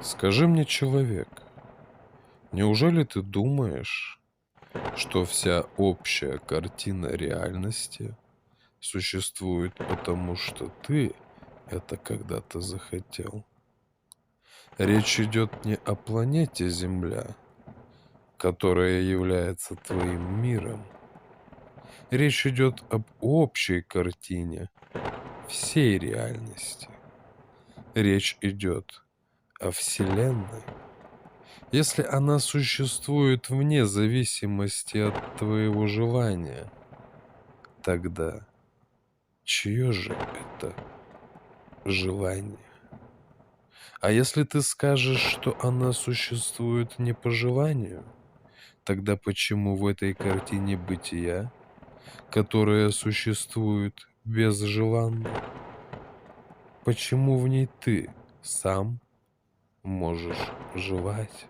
Скажи мне, человек, неужели ты думаешь, что вся общая картина реальности существует потому, что ты это когда-то захотел? Речь идет не о планете Земля, которая является твоим миром. Речь идет об общей картине всей реальности. Речь идет о Вселенной. Если она существует вне зависимости от твоего желания, тогда чье же это желание? А если ты скажешь, что она существует не по желанию, тогда почему в этой картине бытия, которая существует безжеланно, почему в ней ты сам можешь желать?